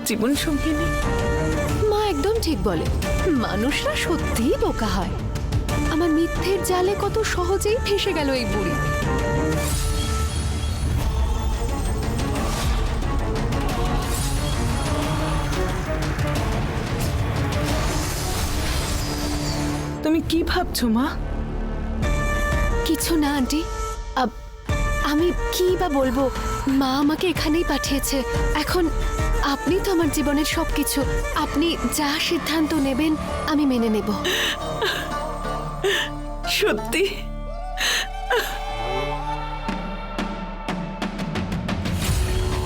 জীবন সঙ্গিনী। মা একদম ঠিক বলে, মানুষরা সত্যিই বোকা হয়। আমার মিথ্যের জালে কত সহজেই ফেসে গেল এই বুড়ি। তুমি কি ভাবছো মা? কিছু না আন্টি, আমি কি বা বলবো। মা আমাকে এখানেই পাঠিয়েছে। এখন আপনি তো আমার জীবনের সবকিছু। আপনি যা সিদ্ধান্ত নেবেন আমি মেনে নেব। সত্যি?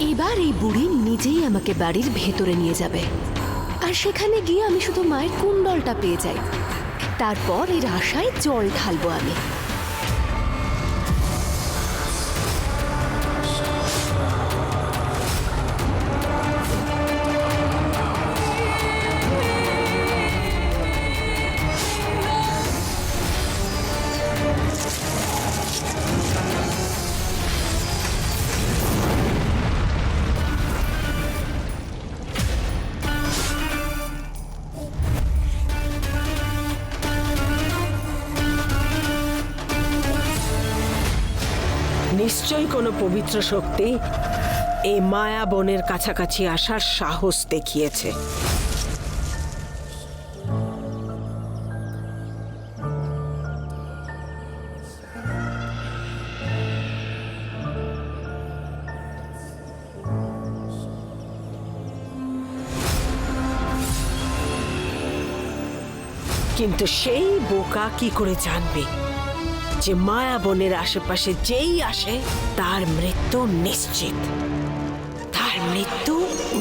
এবার এই বুড়ি নিজেই আমাকে বাড়ির ভেতরে নিয়ে যাবে, আর সেখানে গিয়ে আমি শুধু মায়ের কুণ্ডলটা পেয়ে যাই। তারপর এর আশায় জল ঢালবো আমি। নিশ্চয়ই কোনো পবিত্র শক্তি এই মায়া বনের কাছাকাছি আসার সাহস দেখিয়েছে। কিন্তু সেই বোকা কি করে জানবে যে মায়া বনের আশেপাশে যেই আসে তার মৃত্যু নিশ্চিত। তার মৃত্যু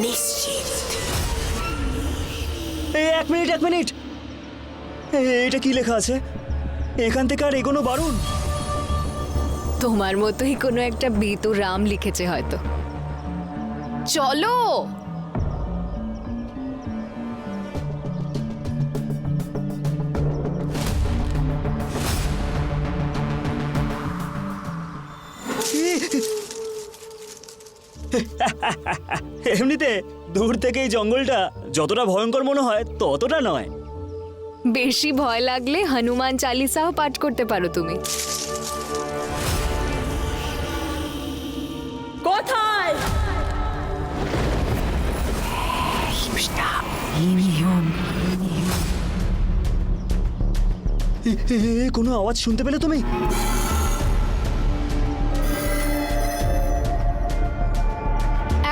নিশ্চিত। এই এক মিনিট, এটা কি লেখা আছে? এখান থেকে আর এগোনো বারণ। তোমার মতোই কোনো একটা বিতু রাম লিখেছে হয়তো। চলো। এমনিতে দূর থেকে এই জঙ্গলটা যতটা ভয়ঙ্কর মনে হয় ততটা নয়। বেশি ভয় লাগলে হনুমান চালিসাও পাঠ করতে পারো তুমি। কোথায়? কোনো আওয়াজ শুনতে পেলে তুমি?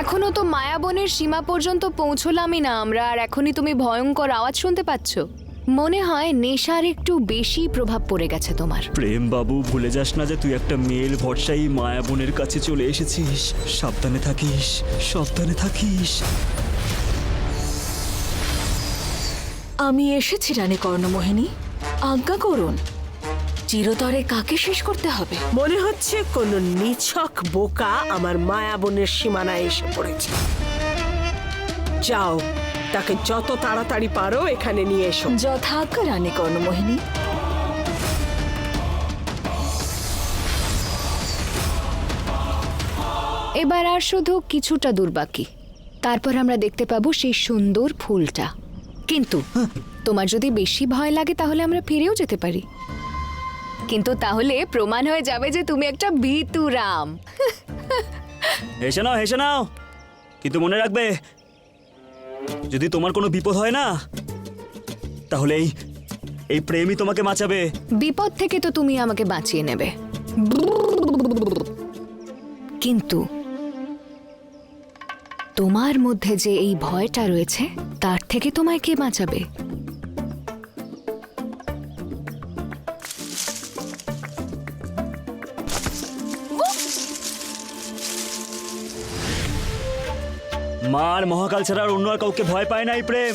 এখনো তো মায়াবনের সীমা পর্যন্ত পৌঁছলামই না আমরা, আর এখনই তুমি ভয়ঙ্কর আওয়াজ শুনতে পাচ্ছ। মনে হয় নেশার একটু বেশি প্রভাব পড়ে গেছে তোমার। প্রেম বাবু, ভুলে যাস না যে তুই একটা মেল ভরসাই মায়াবনের কাছে চলে এসেছিস। সাবধানে থাকিস, সাবধানে থাকিস। আমি এসেছি রানী কর্ণমোহিনী, আজ্ঞা করুন। চিরতরে কাকে শেষ করতে হবে? মনে হচ্ছে কোনো নিছক বোকা আমার মায়া বনের সীমানায় এসে পড়েছে। যাও, তাকে যত তাড়াতাড়ি পারো এখানে নিয়ে এসো। যথাজ্ঞা রানী কর্ণমোহিনী। এবার আর শুধু কিছুটা দূর বাকি, তারপর আমরা দেখতে পাবো সেই সুন্দর ফুলটা। কিন্তু তোমার যদি বেশি ভয় লাগে তাহলে আমরা ফিরেও যেতে পারি, কিন্তু তাহলে প্রমাণ হয়ে যাবে যে তুমি একটা ভীতু রাম। হেসে নাও, কিন্তু মনে রাখবে, যদি তোমার কোনো বিপদ হয় না, তাহলে এই প্রেমই তোমাকে বাঁচাবে। বিপদ থেকে তো তুমি আমাকে বাঁচিয়ে নেবে, কিন্তু তোমার মধ্যে যে এই ভয়টা রয়েছে তার থেকে তোমায় কে বাঁচাবে? মা আর মহাকাল ছাড়া আর অন্য আর কাউকে ভয় পায় না এই প্রেম।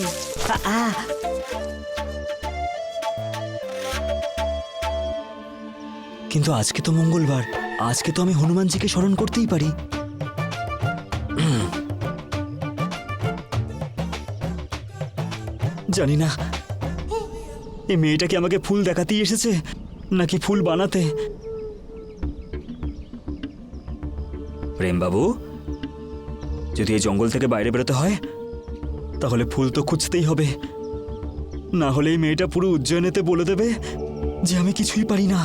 কিন্তু আজকে তো মঙ্গলবার, আজকে তো আমি হনুমানজিকে স্মরণ করতেই পারি। জানি না এই মেয়েটা কি আমাকে ফুল দেখাতেই এসেছে নাকি ফুল বানাতে। প্রেম বাবু, যদি এই জঙ্গল থেকে বাইরে বেরোতে হয় তাহলে ফুল তো খুঁজতেই হবে, না হলে এই মেয়েটা পুরো উজ্জয়নেতে বলে দেবে যে আমি কিছুই পারি না।